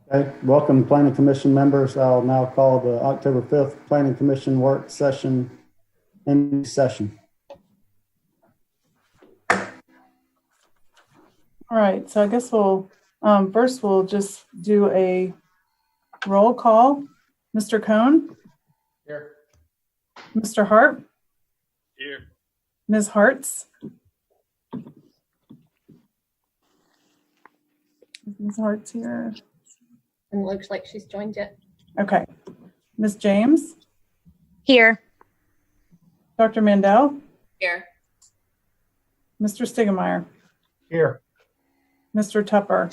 Okay, welcome Planning Commission members. I'll now call the October 5th Planning Commission work session in session. All right, so I guess we'll first we'll just do a roll call. Mr. Cohn? Here. Mr. Hart? Here. Ms. Hartz? Ms. Hartz here. And looks like she's joined yet. Okay. Ms. James? Here. Dr. Mandel? Here. Mr. Stigemeyer? Here. Mr. Tupper?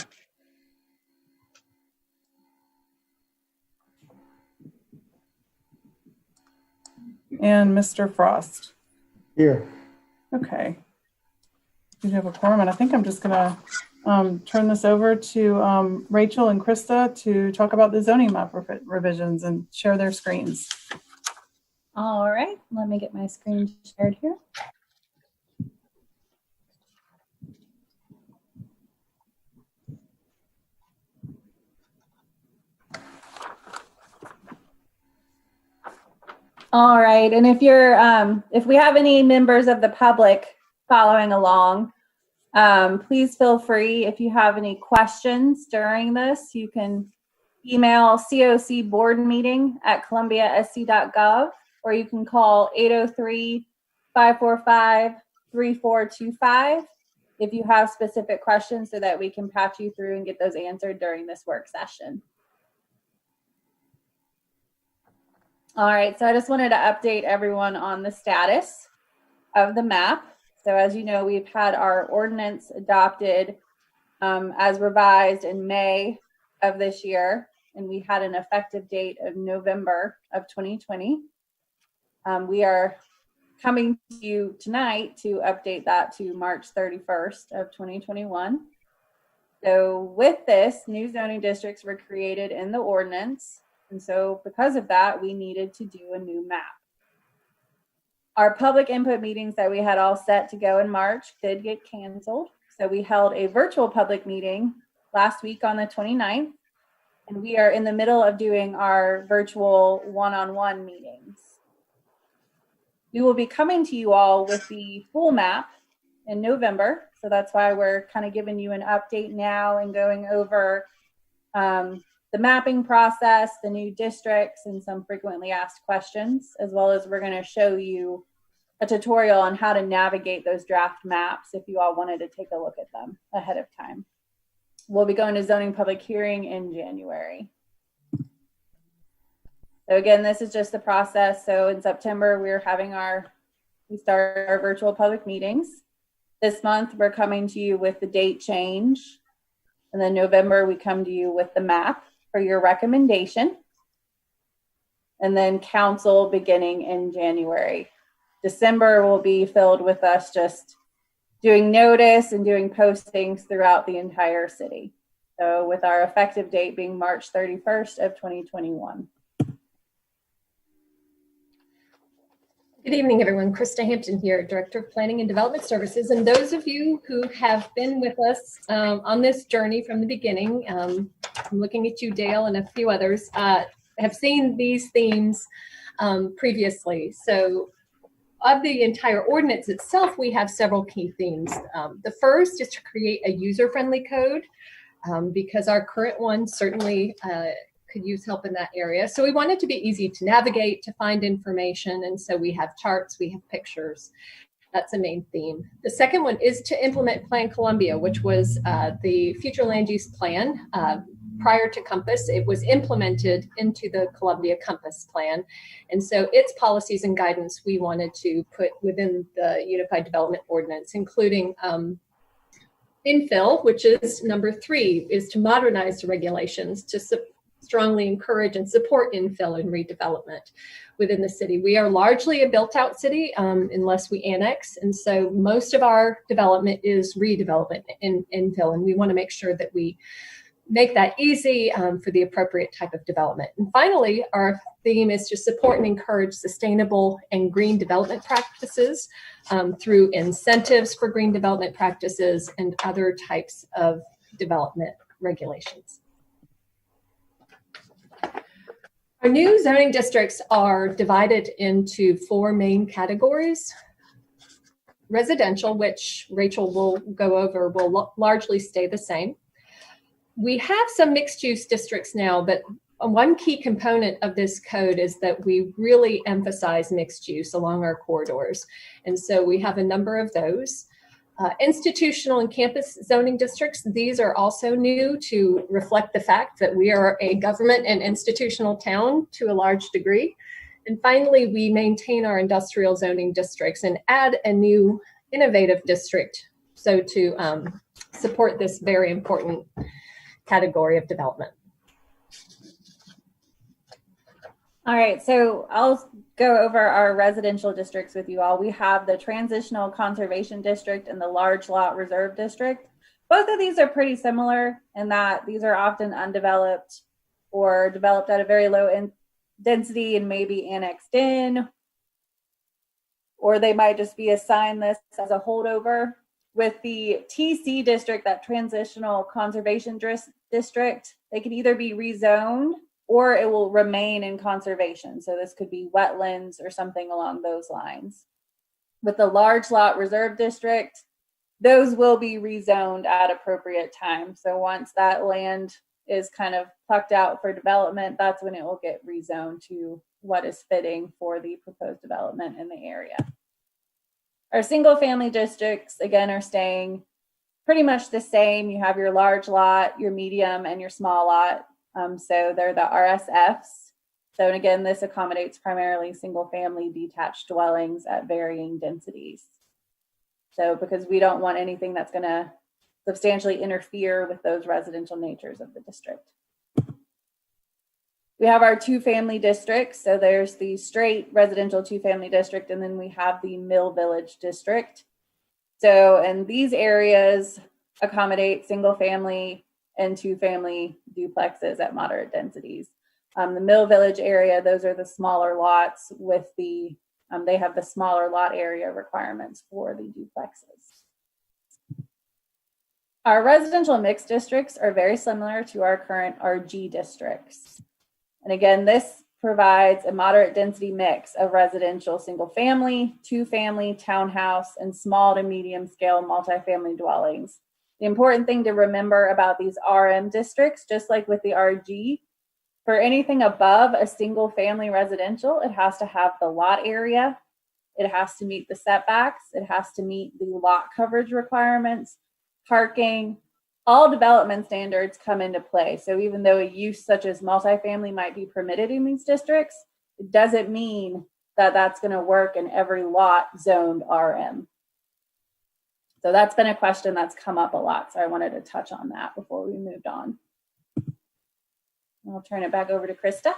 And Mr. Frost? Here. Okay. We have a quorum, and I think I'm just gonna turn this over to Rachel and Krista to talk about the zoning map revisions and share their screens. All right, let me get my screen shared here. All right, and if we have any members of the public following along, please feel free. If you have any questions during this, you can email cocboardmeeting@columbiasc.gov, or you can call 803-545-3425 if you have specific questions, so that we can patch you through and get those answered during this work session. All right, so I just wanted to update everyone on the status of the map. So as you know, we've had our ordinance adopted as revised in May of this year, and we had an effective date of November of 2020. We are coming to you tonight to update that to March 31st of 2021. So with this, new zoning districts were created in the ordinance. And so because of that, we needed to do a new map. Our public input meetings that we had all set to go in March did get canceled. So we held a virtual public meeting last week on the 29th, and we are in the middle of doing our virtual one-on-one meetings. We will be coming to you all with the full map in November. So that's why we're kind of giving you an update now and going over the mapping process, the new districts, and some frequently asked questions, as well as we're going to show you a tutorial on how to navigate those draft maps if you all wanted to take a look at them ahead of time. We'll be going to zoning public hearing in January. So again, this is just the process. So in September, we start our virtual public meetings. This month, we're coming to you with the date change. And then November, we come to you with the map for your recommendation. And then council beginning in January. December will be filled with us just doing notice and doing postings throughout the entire city. So with our effective date being March 31st of 2021. Good evening, everyone. Krista Hampton here, Director of Planning and Development Services. And those of you who have been with us on this journey from the beginning, I'm looking at you, Dale, and a few others, have seen these themes previously. So of the entire ordinance itself, we have several key themes. The first is to create a user-friendly code because our current one certainly could use help in that area. So we want it to be easy to navigate, to find information. And so we have charts, we have pictures. That's a main theme. The second one is to implement Plan Columbia, which was the future land use plan. Prior to Compass, it was implemented into the Columbia Compass plan. And so its policies and guidance we wanted to put within the Unified Development Ordinance, including infill, which is number 3, is to modernize the regulations to strongly encourage and support infill and redevelopment within the city. We are largely a built-out city unless we annex, and so most of our development is redevelopment in infill, and we want to make sure that we make that easy for the appropriate type of development. And finally, our theme is to support and encourage sustainable and green development practices through incentives for green development practices and other types of development regulations. Our new zoning districts are divided into 4 main categories. Residential, which Rachel will go over, will largely stay the same. We have some mixed-use districts now, but one key component of this code is that we really emphasize mixed use along our corridors. And so we have a number of those. Institutional and campus zoning districts, these are also new to reflect the fact that we are a government and institutional town to a large degree. And finally, we maintain our industrial zoning districts and add a new innovative district, so to support this very important category of development. All right, so I'll go over our residential districts with you all. We have the Transitional Conservation District and the Large Lot Reserve District. Both of these are pretty similar in that these are often undeveloped or developed at a very low density and maybe annexed in, or they might just be assigned this as a holdover. With the TC district, that Transitional Conservation District, they can either be rezoned or it will remain in conservation. So this could be wetlands or something along those lines. With the Large Lot Reserve District, those will be rezoned at appropriate time. So once that land is kind of plucked out for development, that's when it will get rezoned to what is fitting for the proposed development in the area. Our single family districts, again, are staying pretty much the same. You have your large lot, your medium, and your small lot. So they're the RSFs. So and again, this accommodates primarily single family detached dwellings at varying densities. So because we don't want anything that's going to substantially interfere with those residential natures of the district. We have our 2-family districts. So there's the straight residential 2-family district, and then we have the Mill Village district. So, and these areas accommodate single family and 2-family duplexes at moderate densities. The Mill Village area, those are the smaller lots with the, they have the smaller lot area requirements for the duplexes. Our residential mixed districts are very similar to our current RG districts. And again, this provides a moderate density mix of residential single family, 2-family, townhouse, and small to medium scale multifamily dwellings. The important thing to remember about these RM districts, just like with the RG, for anything above a single family residential, it has to have the lot area, it has to meet the setbacks, it has to meet the lot coverage requirements, parking, all development standards come into play. So even though a use such as multifamily might be permitted in these districts, it doesn't mean that that's going to work in every lot zoned RM. So that's been a question that's come up a lot. So I wanted to touch on that before we moved on. I'll turn it back over to Krista.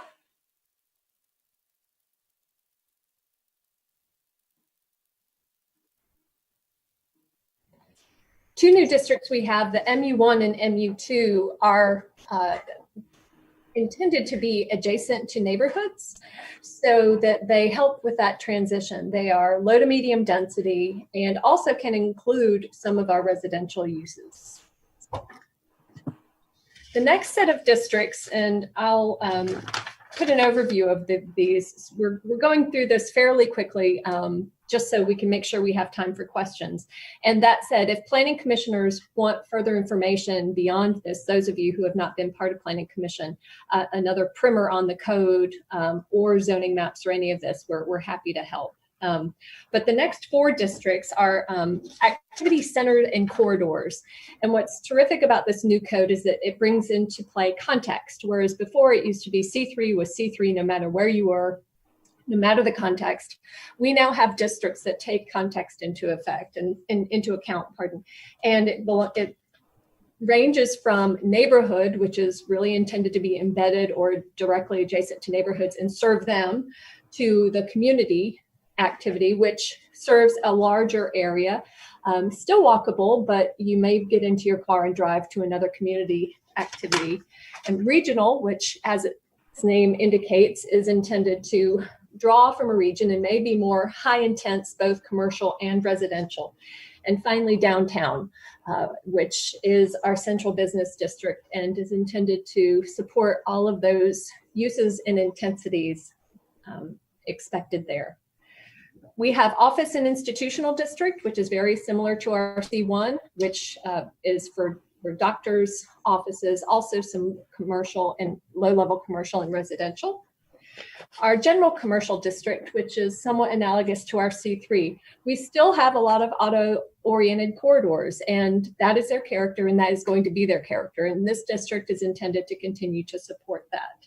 Two new districts we have, the MU1 and MU2, are intended to be adjacent to neighborhoods so that they help with that transition. They are low to medium density and also can include some of our residential uses. The next set of districts, and I'll put an overview of these. We're going through this fairly quickly, just so we can make sure we have time for questions. And that said, if planning commissioners want further information beyond this, those of you who have not been part of planning commission, another primer on the code or zoning maps or any of this, we're happy to help. But the next 4 districts are activity centered in corridors. And what's terrific about this new code is that it brings into play context, whereas before it used to be C3 was C3 no matter where you were, no matter the context. We now have districts that take context into effect and into account, and it ranges from neighborhood, which is really intended to be embedded or directly adjacent to neighborhoods and serve them, to the community activity, which serves a larger area, still walkable, but you may get into your car and drive to another community activity. And regional, which as its name indicates, is intended to draw from a region and may be more high intense, both commercial and residential. And finally, downtown, which is our central business district and is intended to support all of those uses and intensities expected there. We have office and institutional district, which is very similar to our C1, which is for doctors' offices, also some commercial and low-level commercial and residential. Our general commercial district, which is somewhat analogous to our C3, we still have a lot of auto-oriented corridors, and that is their character, and that is going to be their character. And this district is intended to continue to support that.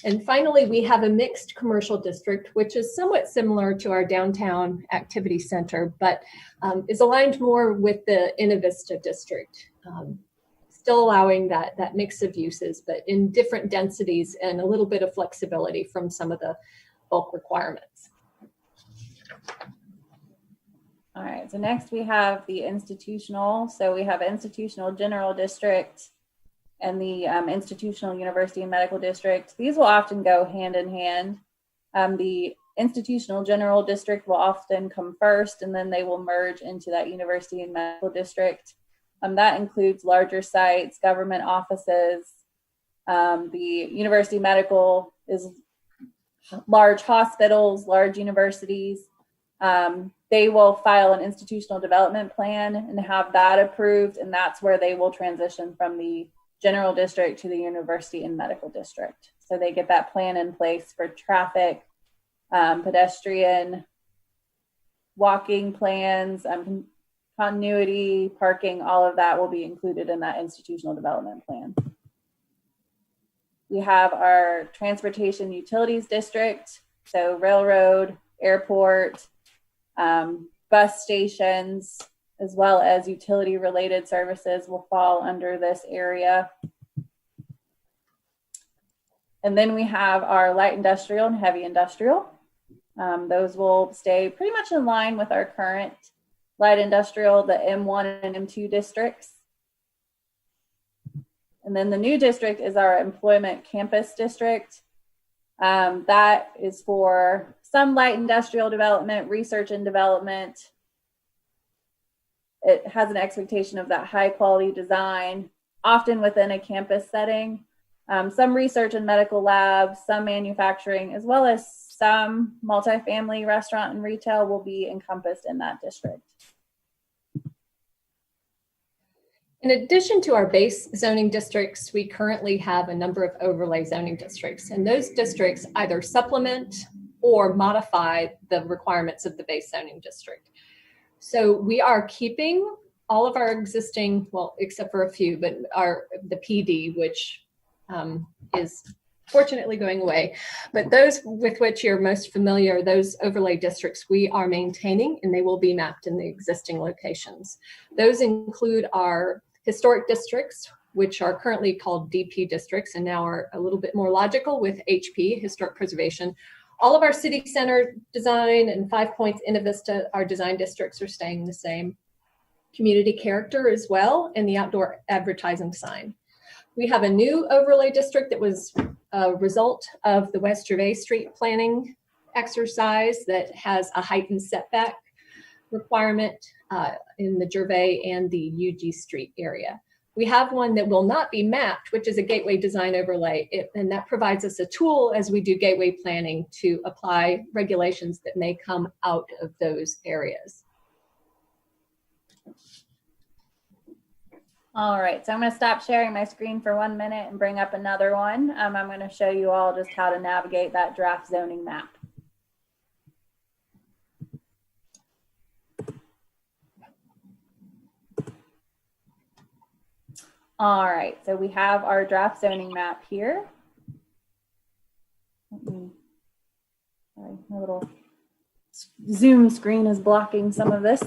And finally, we have a mixed commercial district, which is somewhat similar to our downtown activity center, but is aligned more with the Innovista district. Still allowing that mix of uses, but in different densities and a little bit of flexibility from some of the bulk requirements. All right, so next we have the institutional. So we have institutional general district and the institutional university and medical district. These will often go hand in hand. The institutional general district will often come first, and then they will merge into that university and medical district. That includes larger sites, government offices. The university medical is large hospitals, large universities. They will file an institutional development plan and have that approved, and that's where they will transition from the general district to the university and medical district. So they get that plan in place for traffic, pedestrian, walking plans, continuity, parking, all of that will be included in that institutional development plan. We have our transportation utilities district, so railroad, airport, bus stations, as well as utility related services will fall under this area. And then we have our light industrial and heavy industrial. Those will stay pretty much in line with our current light industrial, the M1 and M2 districts. And then the new district is our employment campus district. That is for some light industrial development, research and development. It has an expectation of that high quality design, often within a campus setting. Some research and medical labs, some manufacturing, as well as some multifamily restaurant and retail will be encompassed in that district. In addition to our base zoning districts, we currently have a number of overlay zoning districts, and those districts either supplement or modify the requirements of the base zoning district. So we are keeping all of our existing, well, except for a few, but the PD, which is fortunately going away. But those with which you're most familiar, those overlay districts, we are maintaining, and they will be mapped in the existing locations. Those include our historic districts, which are currently called DP districts and now are a little bit more logical with HP, historic preservation. All of our city center design and 5 Points Innovista, our design districts are staying the same. Community character as well, and the outdoor advertising sign. We have a new overlay district that was a result of the West Gervais Street planning exercise that has a heightened setback requirement in the Gervais and the UG Street area. We have one that will not be mapped, which is a gateway design overlay, and that provides us a tool as we do gateway planning to apply regulations that may come out of those areas. All right, so I'm going to stop sharing my screen for 1 minute and bring up another one. I'm going to show you all just how to navigate that draft zoning map. All right, so we have our draft zoning map here. Sorry, my little Zoom screen is blocking some of this.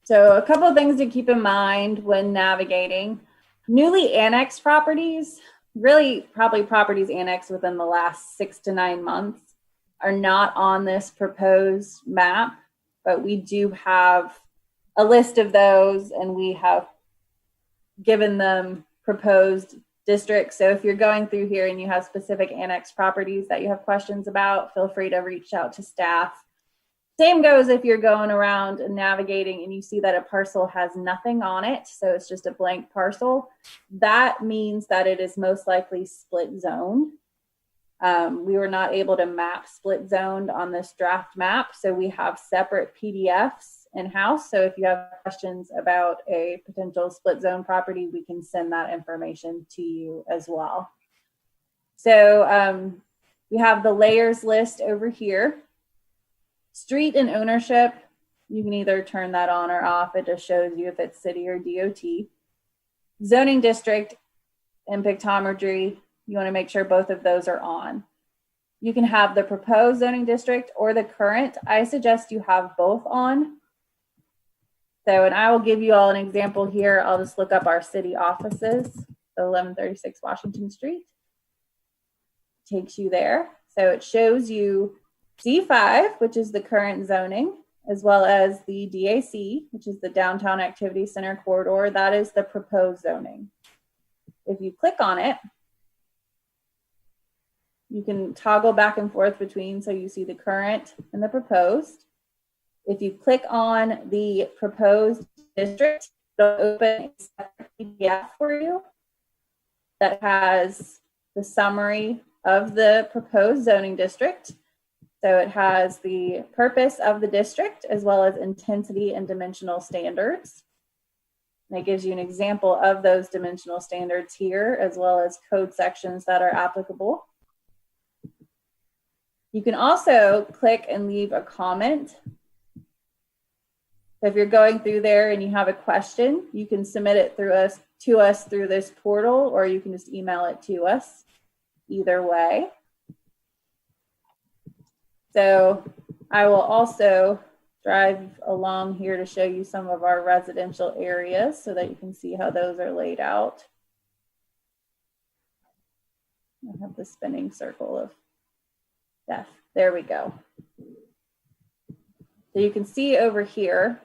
So a couple of things to keep in mind when navigating. Newly annexed properties, really probably properties annexed within the last 6 to 9 months, are not on this proposed map, but we do have a list of those and we have given them proposed districts. So if you're going through here and you have specific annexed properties that you have questions about, feel free to reach out to staff Same goes if you're going around and navigating and you see that a parcel has nothing on it, so it's just a blank parcel. That means that it is most likely split zoned. We were not able to map split zoned on this draft map, so we have separate PDFs in-house. So if you have questions about a potential split zone property, we can send that information to you as well. So we have the layers list over here. Street and ownership, you can either turn that on or off. It just shows you if it's city or DOT. Zoning district and pictometry, you want to make sure both of those are on. You can have the proposed zoning district or the current. I suggest you have both on. So, and I will give you all an example here. I'll just look up our city offices, so 1136 Washington Street. Takes you there. So it shows you C5, which is the current zoning, as well as the DAC, which is the Downtown Activity Center corridor. That is the proposed zoning. If you click on it, you can toggle back and forth between, so you see the current and the proposed. If you click on the proposed district, it'll open a separate PDF for you that has the summary of the proposed zoning district. So it has the purpose of the district as well as intensity and dimensional standards. And it gives you an example of those dimensional standards here, as well as code sections that are applicable. You can also click and leave a comment. So if you're going through there and you have a question, you can submit it to us through this portal, or you can just email it to us. Either way. So I will also drive along here to show you some of our residential areas so that you can see how those are laid out. I have the spinning circle of death. There we go. So you can see over here,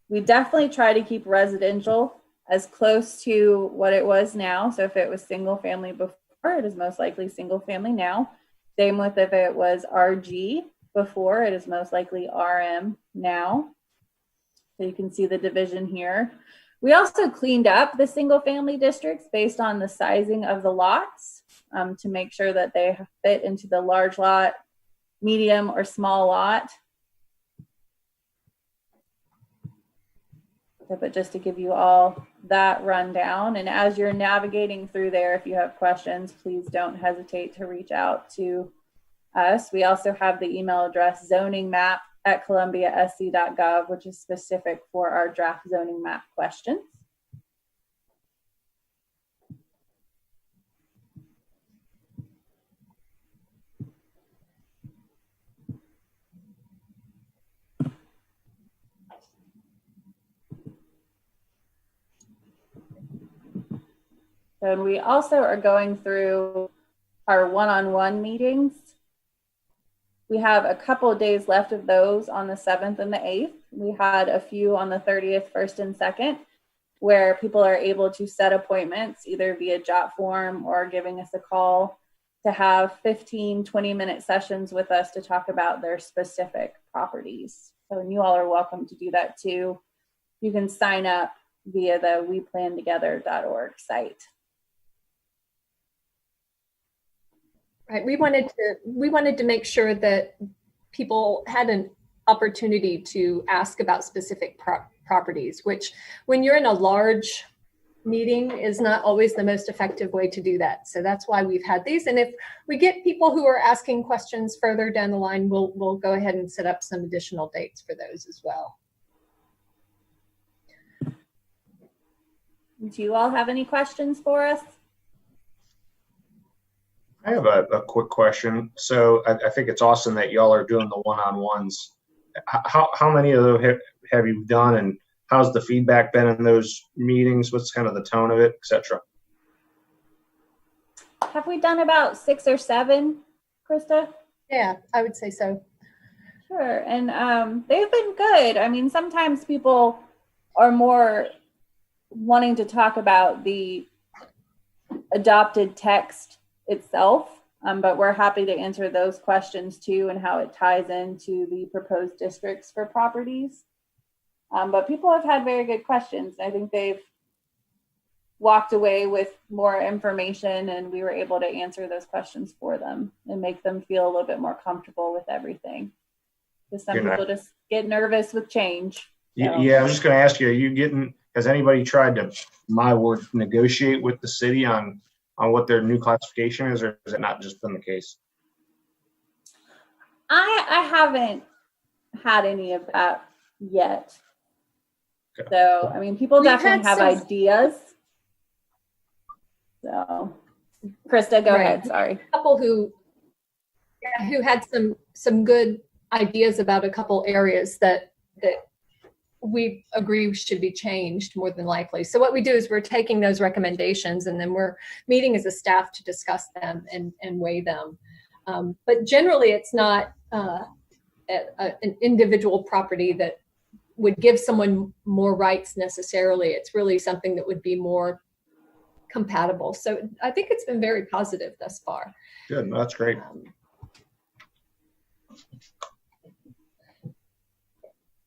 we definitely try to keep residential as close to what it was now. So if it was single family before, it is most likely single family now. Same with if it was RG before, it is most likely RM now. So you can see the division here. We also cleaned up the single family districts based on the sizing of the lots to make sure that they fit into the large lot, medium, or small lot. But just to give you all that rundown, and as you're navigating through there, if you have questions, please don't hesitate to reach out to us. We also have the email address zoningmap@columbiasc.gov, which is specific for our draft zoning map questions. And we also are going through our one-on-one meetings. We have a couple of days left of those on the 7th and the 8th. We had a few on the 30th, 1st, and 2nd, where people are able to set appointments either via jot form or giving us a call to have 15, 20-minute sessions with us to talk about their specific properties. So, and you all are welcome to do that too. You can sign up via the weplantogether.org site. Right. We wanted to make sure that people had an opportunity to ask about specific properties, which when you're in a large meeting is not always the most effective way to do that. So that's why we've had these. And if we get people who are asking questions further down the line, we'll go ahead and set up some additional dates for those as well. Do you all have any questions for us? I have a quick question. So I think it's awesome that y'all are doing the one-on-ones. How many of those have you done, and how's the feedback been in those meetings? What's kind of the tone of it, etc.? Have we done about 6 or 7, Krista? Yeah, I would say so. Sure, and they've been good. I mean, sometimes people are more wanting to talk about the adopted text itself But we're happy to answer those questions too, and how it ties into the proposed districts for properties. But people have had very good questions. I think they've walked away with more information, and we were able to answer those questions for them and make them feel a little bit more comfortable with everything. Because some people just get nervous with change. So. Yeah, I was just going to ask you, has anybody tried to, my word, negotiate with the city on what their new classification is, or has it not just been the case? I haven't had any of that yet. Okay. So, I mean, people definitely have ideas. So, Krista, go ahead. Sorry. A couple who had some good ideas about a couple areas that we agree should be changed more than likely. So what we do is we're taking those recommendations and then we're meeting as a staff to discuss them and weigh them. But generally, it's not an individual property that would give someone more rights necessarily. It's really something that would be more compatible. So I think it's been very positive thus far. Good, that's great.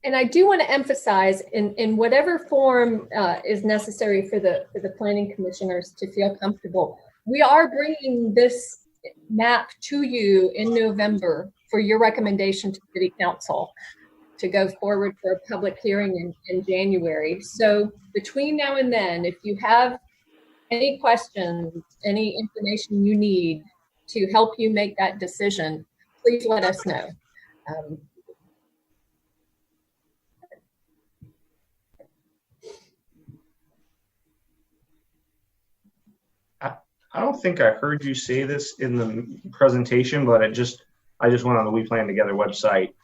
And I do want to emphasize, in whatever form is necessary for the planning commissioners to feel comfortable, we are bringing this map to you in November for your recommendation to City Council to go forward for a public hearing in January. So between now and then, if you have any questions, any information you need to help you make that decision, please let us know. I don't think I heard you say this in the presentation, but I just went on the We Plan Together website.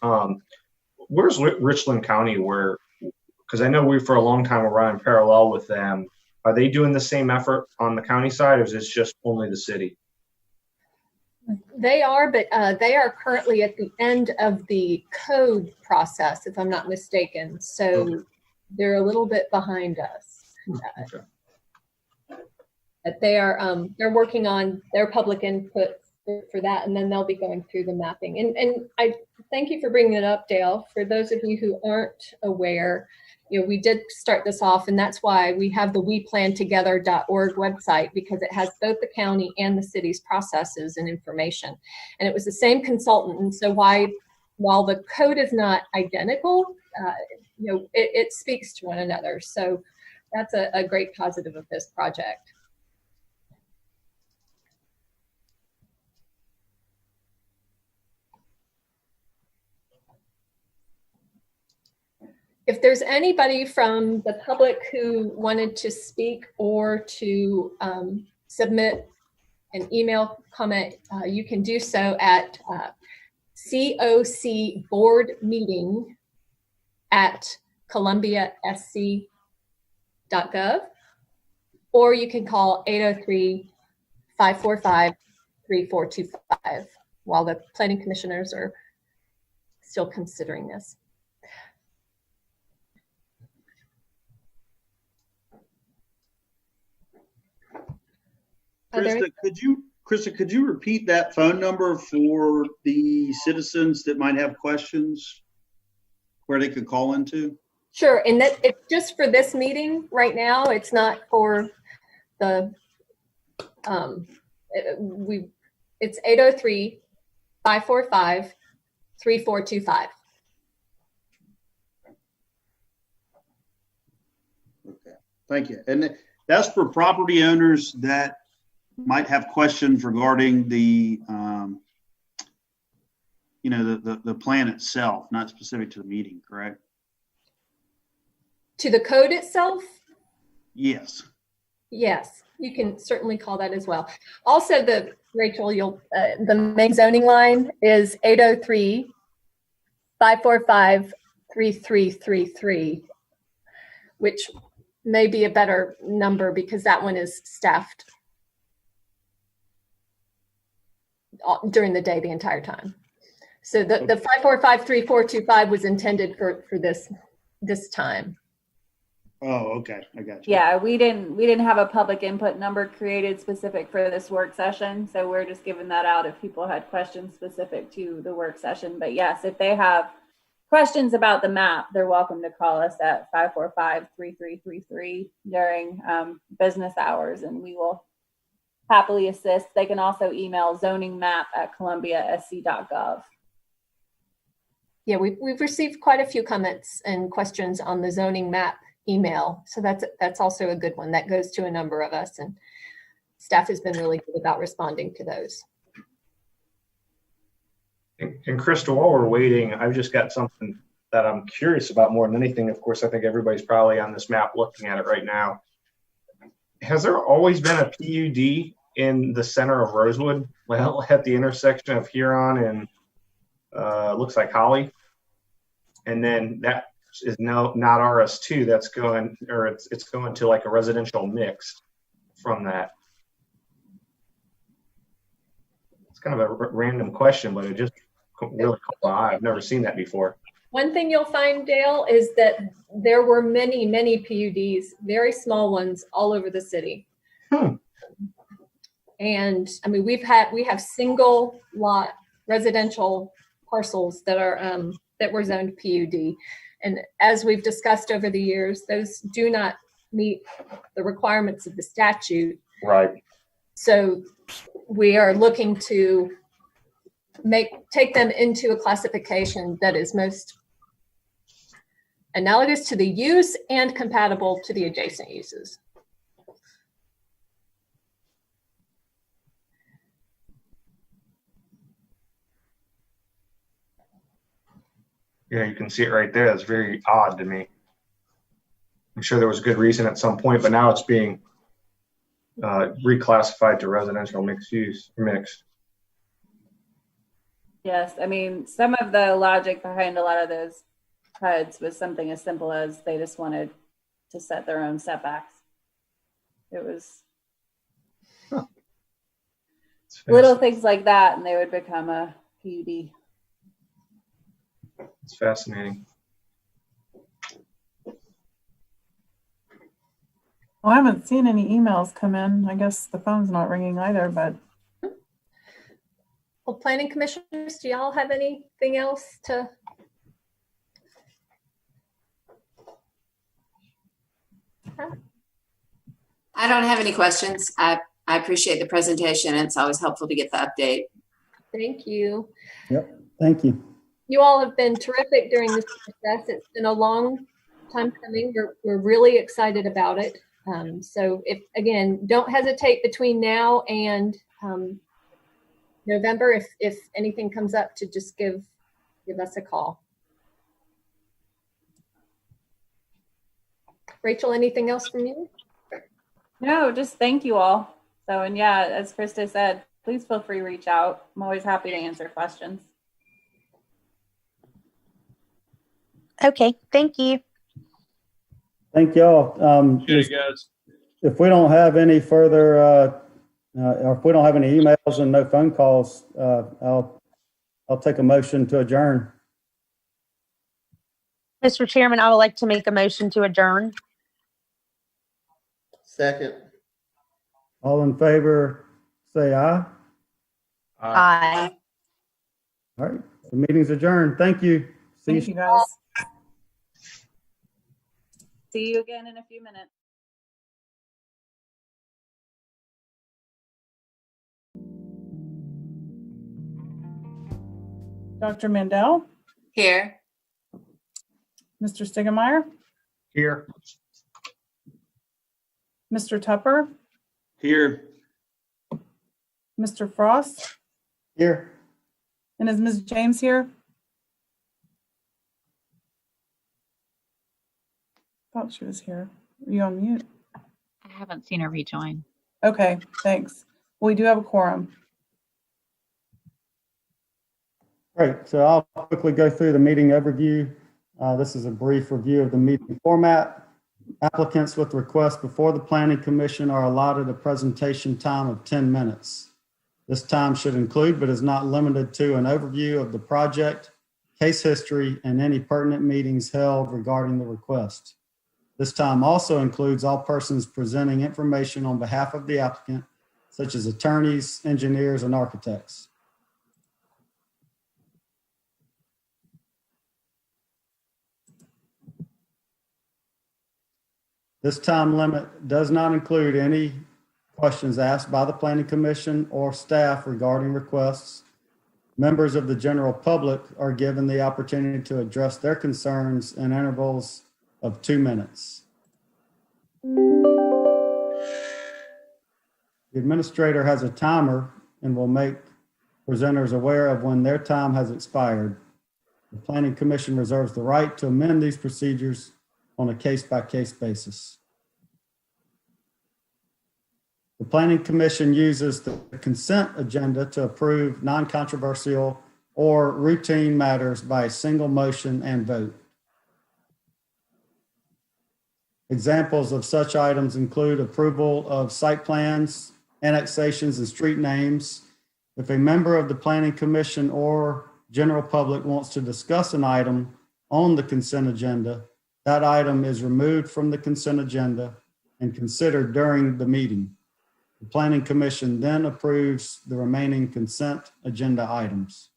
Where's Richland County? Because I know we for a long time were running parallel with them. Are they doing the same effort on the county side, or is this just only the city? They are, but they are currently at the end of the code process, if I'm not mistaken. So they're a little bit behind us. Okay. But they are they're working on their public input for that, and then they'll be going through the mapping. And I thank you for bringing it up, Dale. For those of you who aren't aware, we did start this off, and that's why we have the WePlanTogether.org website, because it has both the county and the city's processes and information. And it was the same consultant, and so while the code is not identical, it speaks to one another. So that's a great positive of this project. If there's anybody from the public who wanted to speak or to submit an email comment, you can do so at cocboardmeeting@columbiasc.gov, or you can call 803-545-3425 while the planning commissioners are still considering this. Krista, could you repeat that phone number for the citizens that might have questions where they could call into? Sure, and that it's just for this meeting right now. It's not for the it's 803-545-3425. Okay, thank you. And that's for property owners that might have questions regarding the plan itself, not specific to the meeting, correct? To the code itself? Yes. Yes, you can certainly call that as well. Also, Rachel, the main zoning line is 803-545-3333, which may be a better number because that one is staffed during the day the entire time. So the 545-3425 was intended for this time. Oh, okay. I got you. Yeah, we didn't have a public input number created specific for this work session. So we're just giving that out if people had questions specific to the work session. But yes, if they have questions about the map, they're welcome to call us at 545-3333 during business hours, and we will happily assist. They can also email zoningmap@columbiasc.gov. Yeah, we've received quite a few comments and questions on the zoning map email. So that's also a good one. That goes to a number of us, and staff has been really good about responding to those. And Krista, while we're waiting, I've just got something that I'm curious about more than anything. Of course, I think everybody's probably on this map looking at it right now. Has there always been a PUD in the center of Rosewood, well, at the intersection of Huron and looks like Holly? And then that is now not RS2. That's going, or it's going to like a residential mix from that. It's kind of a random question, but it just really caught my eye. I've never seen that before. One thing you'll find, Dale, is that there were many, many PUDs, very small ones, all over the city. And I mean, we have single lot residential parcels that are that were zoned PUD. And as we've discussed over the years, those do not meet the requirements of the statute. Right. So we are looking to take them into a classification that is most analogous to the use and compatible to the adjacent uses. Yeah, you can see it right there. That's very odd to me. I'm sure there was a good reason at some point, but now it's being reclassified to residential mixed. Yes, I mean, some of the logic behind a lot of those HUDs was something as simple as they just wanted to set their own setbacks. It was little things like that, and they would become a PUD. It's fascinating. Well, I haven't seen any emails come in. I guess the phone's not ringing either, but. Well, planning commissioners, do y'all have anything else to? I don't have any questions. I appreciate the presentation. It's always helpful to get the update. Thank you. Yep, thank you. You all have been terrific during this process. It's been a long time coming. We're really excited about it. So again, don't hesitate between now and November if anything comes up to just give us a call. Rachel, anything else from you? No, just thank you all. So, and yeah, as Krista said, please feel free to reach out. I'm always happy to answer questions. Okay, thank you. Thank y'all. Guys. If we don't have any further, or if we don't have any emails and no phone calls, I'll take a motion to adjourn. Mr. Chairman, I would like to make a motion to adjourn. Second. All in favor, say aye. Aye. All right, the meeting's adjourned. Thank you. Thank you, guys. See you again in a few minutes. Dr. Mandel, Here. Mr. Stigemeyer, Here. Mr. Tupper, Here. Mr. Frost, Here. and is Ms. James here? Thought she was here. Are you on mute? I haven't seen her rejoin. Okay, thanks. We do have a quorum. Great, so I'll quickly go through the meeting overview. This is a brief review of the meeting format. Applicants with requests before the Planning Commission are allotted a presentation time of 10 minutes. This time should include, but is not limited to, an overview of the project, case history, and any pertinent meetings held regarding the request. This time also includes all persons presenting information on behalf of the applicant, such as attorneys, engineers, and architects. This time limit does not include any questions asked by the Planning Commission or staff regarding requests. Members of the general public are given the opportunity to address their concerns in intervals of 2 minutes. The administrator has a timer and will make presenters aware of when their time has expired. The Planning Commission reserves the right to amend these procedures on a case-by-case basis. The Planning Commission uses the consent agenda to approve non-controversial or routine matters by a single motion and vote. Examples of such items include approval of site plans, annexations, and street names. If a member of the Planning Commission or general public wants to discuss an item on the consent agenda, that item is removed from the consent agenda and considered during the meeting. The Planning Commission then approves the remaining consent agenda items.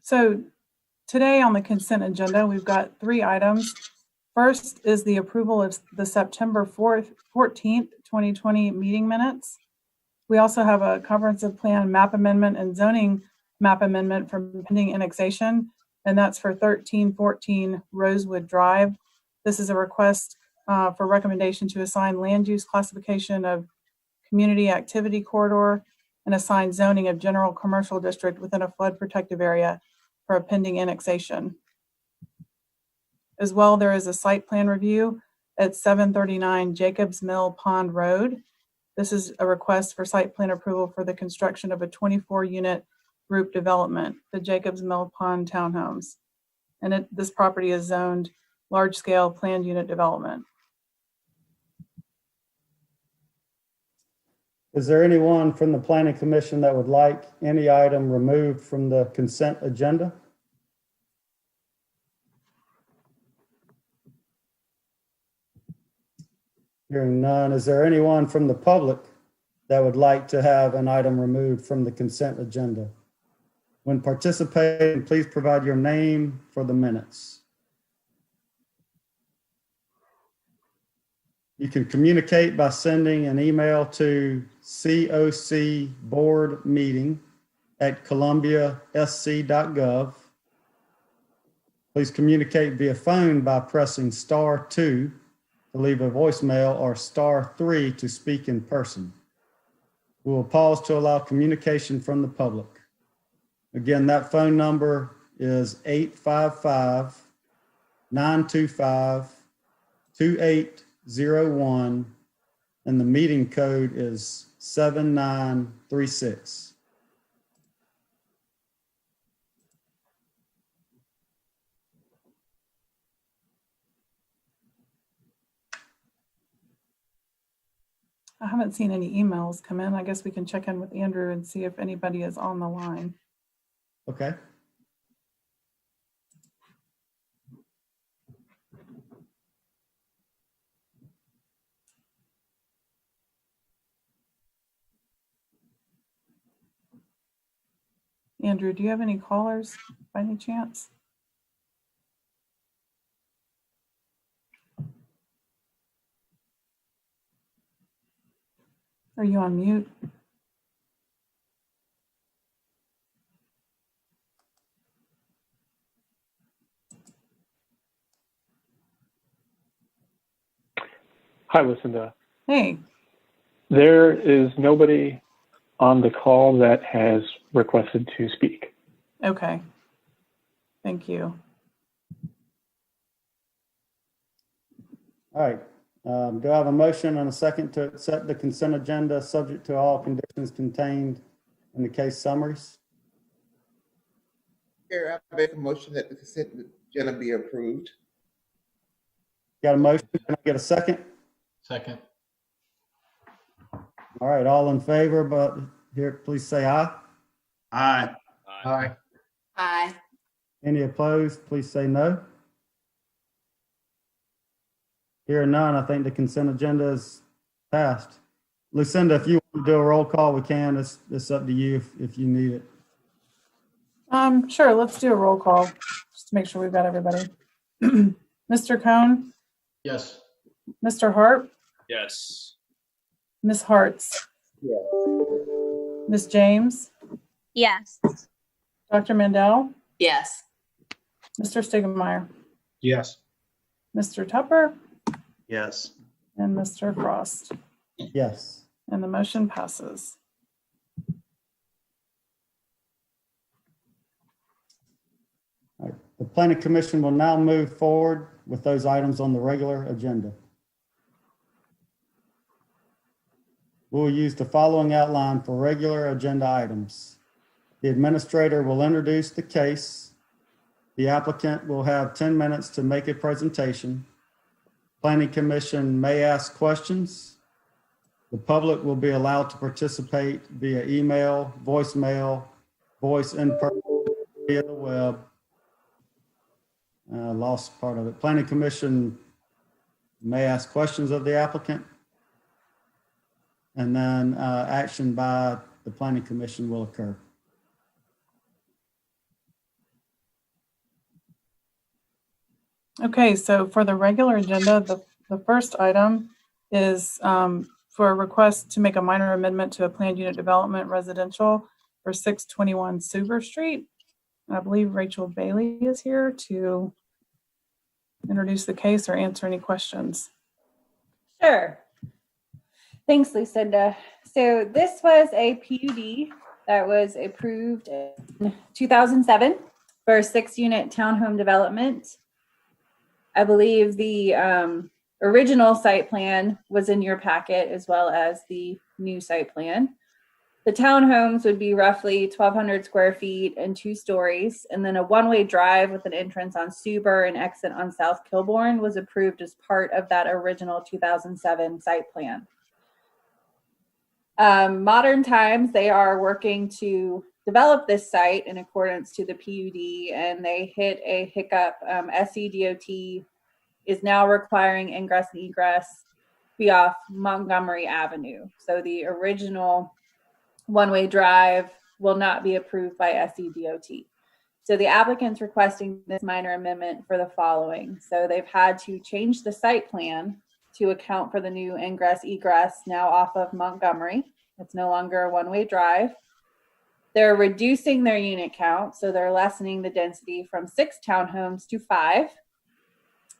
So today on the consent agenda, we've got 3 items. First is the approval of the September 14th, 2020 meeting minutes. We also have a comprehensive plan map amendment and zoning map amendment for pending annexation, and that's for 1314 Rosewood Drive. This is a request for recommendation to assign land use classification of community activity corridor and assign zoning of general commercial district within a flood protective area for a pending annexation. As well, there is a site plan review at 739 Jacobs Mill Pond Road. This is a request for site plan approval for the construction of a 24-unit group development, the Jacobs Mill Pond Townhomes. And this property is zoned large-scale planned unit development. Is there anyone from the Planning Commission that would like any item removed from the consent agenda? Hearing none, is there anyone from the public that would like to have an item removed from the consent agenda? When participating, please provide your name for the minutes. You can communicate by sending an email to cocboardmeeting@columbiasc.gov. Please communicate via phone by pressing *2 to leave a voicemail or *3 to speak in person. We will pause to allow communication from the public. Again, that phone number is 855-925-2801, and the meeting code is 7936. I haven't seen any emails come in. I guess we can check in with Andrew and see if anybody is on the line. Okay. Andrew, do you have any callers by any chance? Are you on mute? Hi, Lucinda. Hey. There is nobody on the call that has requested to speak. Okay. Thank you. All right. Do I have a motion and a second to accept the consent agenda subject to all conditions contained in the case summaries? Chair, I make a motion that the consent agenda be approved. Got a motion? Can I get a second? Second. All right. All in favor, but here, please say aye. Aye. Aye. Aye. Any opposed, please say no. Hearing none, I think the consent agenda is passed. Lucinda, if you want to do a roll call, we can. It's up to you if you need it. Sure, let's do a roll call, just to make sure we've got everybody. Mr. Cohn, Yes. Mr. Hart, Yes. Ms. Hartz, Ms. James, Yes. Dr. Mandel, Yes. Mr. Stiegemeier, Yes. Mr. Tupper, Yes. and Mr. Frost. Yes. And the motion passes. All right. The Planning Commission will now move forward with those items on the regular agenda. We'll use the following outline for regular agenda items. The administrator will introduce the case. The applicant will have 10 minutes to make a presentation. Planning Commission may ask questions. The public will be allowed to participate via email, voicemail, voice in person, via the web. Lost part of it. Planning Commission may ask questions of the applicant. And then action by the Planning Commission will occur. Okay, so for the regular agenda, the first item is for a request to make a minor amendment to a planned unit development residential for 621 Sugar Street. I believe Rachel Bailey is here to introduce the case or answer any questions. Sure. Thanks, Lucinda. So this was a PUD that was approved in 2007 for a 6-unit townhome development. I believe the original site plan was in your packet as well as the new site plan. The townhomes would be roughly 1,200 square feet and 2 stories, and then a one-way drive with an entrance on Suber and exit on South Kilbourne was approved as part of that original 2007 site plan. Modern times, they are working to develop this site in accordance to the PUD, and they hit a hiccup. SCDOT is now requiring ingress and egress be off Montgomery Avenue. So the original one-way drive will not be approved by SCDOT. So the applicant's requesting this minor amendment for the following. So they've had to change the site plan to account for the new ingress egress now off of Montgomery. It's no longer a one-way drive. They're reducing their unit count, so they're lessening the density from 6 townhomes to 5.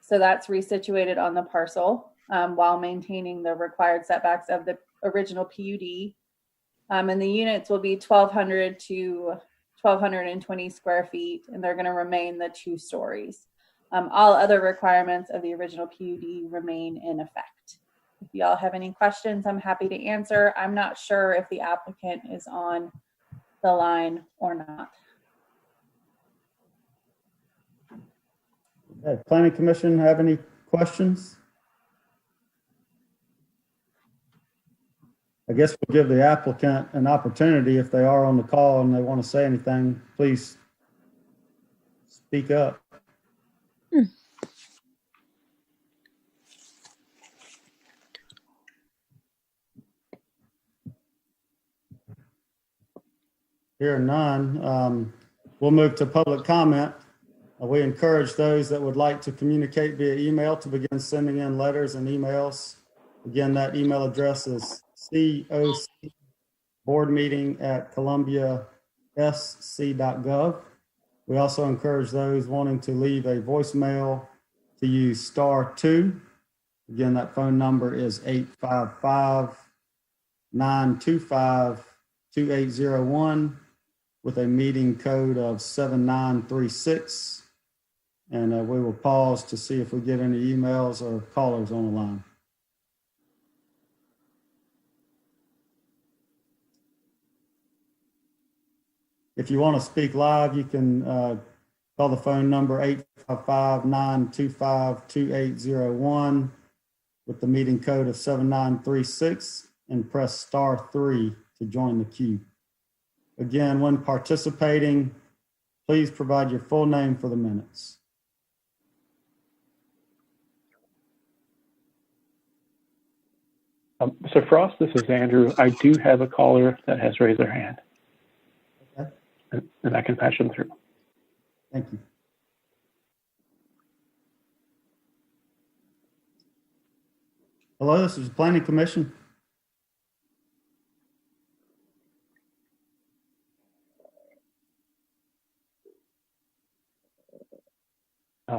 So that's resituated on the parcel while maintaining the required setbacks of the original PUD. And the units will be 1,200 to 1,220 square feet, and they're going to remain the 2 stories. All other requirements of the original PUD remain in effect. If y'all have any questions, I'm happy to answer. I'm not sure if the applicant is on the line or not. Okay, Planning Commission have any questions? I guess we'll give the applicant an opportunity if they are on the call and they want to say anything, please speak up. Hearing none, we'll move to public comment. We encourage those that would like to communicate via email to begin sending in letters and emails. Again, that email address is cocboardmeeting@columbiasc.gov. We also encourage those wanting to leave a voicemail to use *2. Again, that phone number is 855-925-2801 with a meeting code of 7936. And we will pause to see if we get any emails or callers on the line. If you want to speak live, you can call the phone number 855-925-2801 with the meeting code of 7936 and press *3 to join the queue. Again, when participating, please provide your full name for the minutes. Mr. Frost, this is Andrew. I do have a caller that has raised their hand. Okay. And I can patch them through. Thank you. Hello, this is the Planning Commission.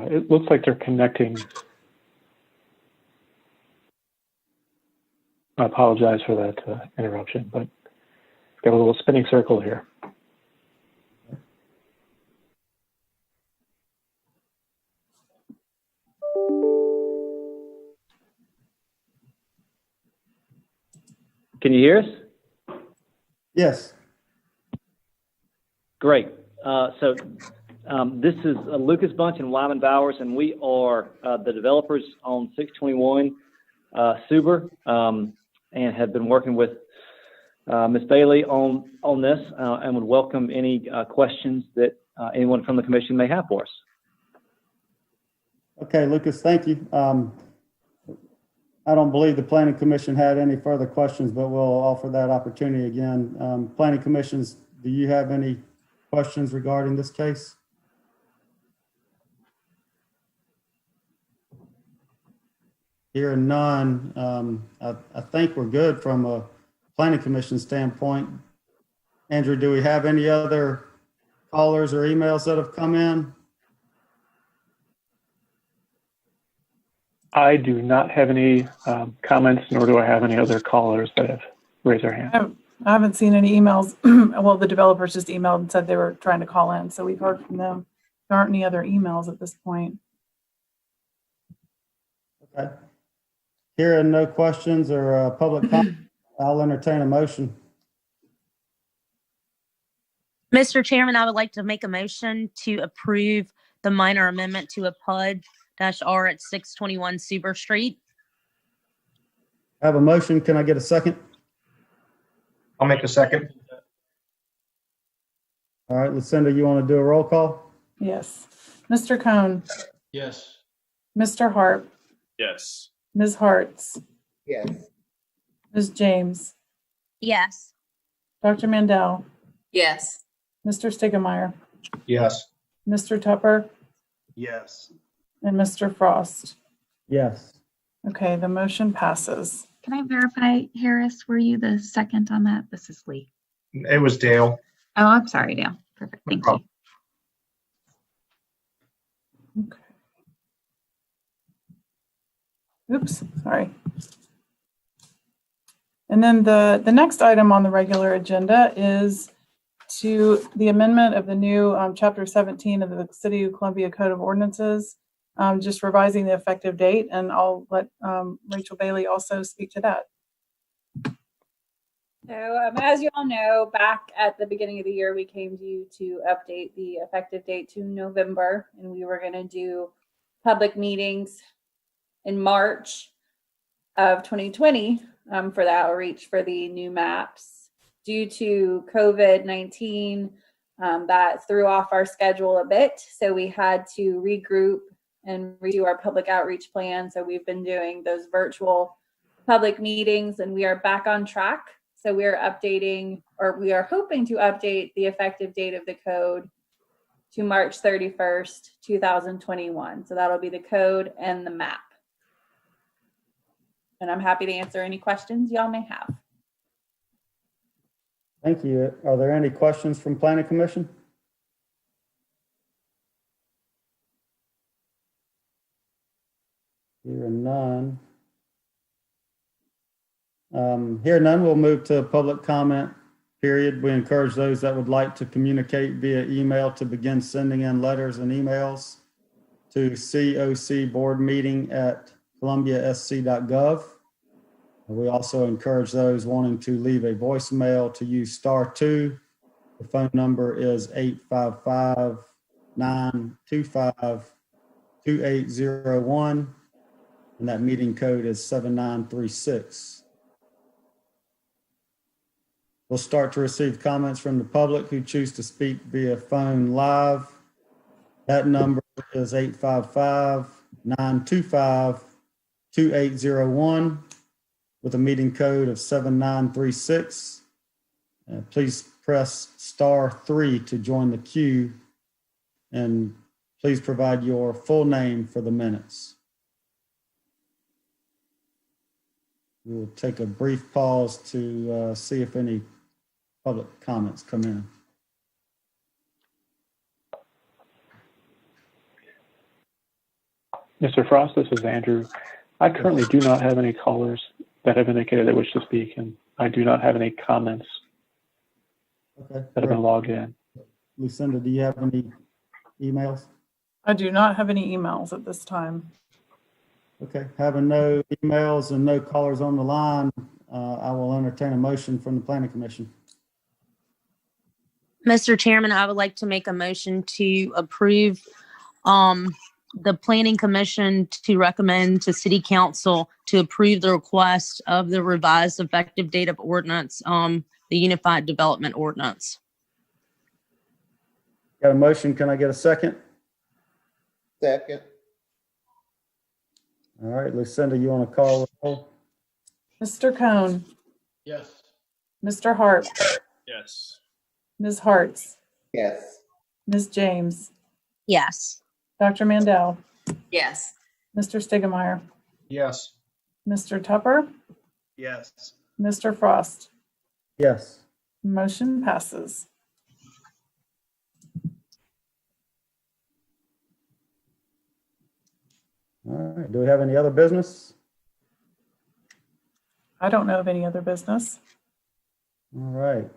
It looks like they're connecting. I apologize for that interruption, but it's got a little spinning circle here. Can you hear us? Yes. Great. This is Lucas Bunch and Wyman Bowers, and we are the developers on 621 Suber, and have been working with Ms. Bailey on this, and would welcome any questions that anyone from the commission may have for us. Okay, Lucas, thank you. I don't believe the Planning Commission had any further questions, but we'll offer that opportunity again. Planning Commissions, do you have any questions regarding this case? Hearing none, I think we're good from a Planning Commission standpoint. Andrew, do we have any other callers or emails that have come in? I do not have any comments, nor do I have any other callers that have raised their hand. I haven't seen any emails. Well, the developers just emailed and said they were trying to call in, so we've heard from them. There aren't any other emails at this point. Okay. Hearing no questions or public comment, I'll entertain a motion. Mr. Chairman, I would like to make a motion to approve the minor amendment to a PUD-R at 621 Suber Street. I have a motion. Can I get a second? I'll make a second. All right, Lucinda, you want to do a roll call? Yes. Mr. Cohn, Yes. Mr. Harp, Yes. Ms. Hartz, Yes. Ms. James, Yes. Dr. Mandel, Yes. Mr. Stigemeyer, Yes. Mr. Tupper, Yes. and Mr. Frost. Yes. Okay, the motion passes. Can I verify, Harris, were you the second on that? This is Lee. It was Dale. Oh, I'm sorry, Dale. Perfect. No Thank you. problem. Okay. Oops, sorry. And then the next item on the regular agenda is to the amendment of the new Chapter 17 of the City of Columbia Code of Ordinances, just revising the effective date, and I'll let Rachel Bailey also speak to that. So as you all know, back at the beginning of the year, we came to you to update the effective date to November, and we were going to do public meetings in March of 2020 for the outreach for the new maps. Due to COVID-19, that threw off our schedule a bit, so we had to regroup and redo our public outreach plan. So we've been doing those virtual public meetings, and we are back on track. So we are updating, or we are hoping to update the effective date of the code to March 31st, 2021. So that'll be the code and the map. And I'm happy to answer any questions y'all may have. Thank you. Are there any questions from Planning Commission? Hearing none. Hearing none, we'll move to public comment period. We encourage those that would like to communicate via email to begin sending in letters and emails to cocboardmeeting@columbiasc.gov. We also encourage those wanting to leave a voicemail to use *2. The phone number is 855-925-2801, and that meeting code is 7936. We'll start to receive comments from the public who choose to speak via phone live. That number is 855-925-2801. with a meeting code of 7936. Please press *3 to join the queue, and please provide your full name for the minutes. We will take a brief pause to see if any public comments come in. Mr. Frost, this is Andrew. I currently do not have any callers that have indicated they wish to speak, and I do not have any comments Okay. that have been logged in. Lucinda, do you have any emails? I do not have any emails at this time. Okay, having no emails and no callers on the line, I will entertain a motion from the Planning Commission. Mr. Chairman, I would like to make a motion to approve the Planning Commission to recommend to City Council to approve the request of the revised effective date of ordinance, the Unified Development Ordinance. Got a motion, can I get a second? Second. All right, Lucinda, you want to call the roll? Mr. Cohn, Yes. Mr. Hart, Yes. Ms. Hartz, Yes. Ms. James, Yes. Dr. Mandel, Yes. Mr. Stegemeyer, Yes. Mr. Tupper, Yes. Mr. Frost. Yes. Motion passes. All right, do we have any other business? I don't know of any other business. All right.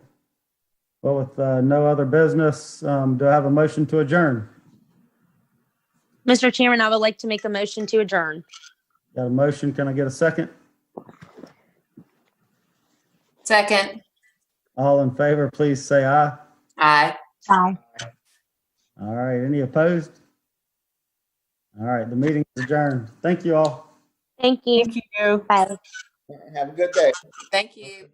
Well, with no other business, do I have a motion to adjourn? Mr. Chairman, I would like to make a motion to adjourn. Got a motion, can I get a second? Second. All in favor, please say aye. Aye. Aye. All right, any opposed? All right, the meeting is adjourned. Thank you all. Thank you. Thank you. Bye. Have a good day. Thank you.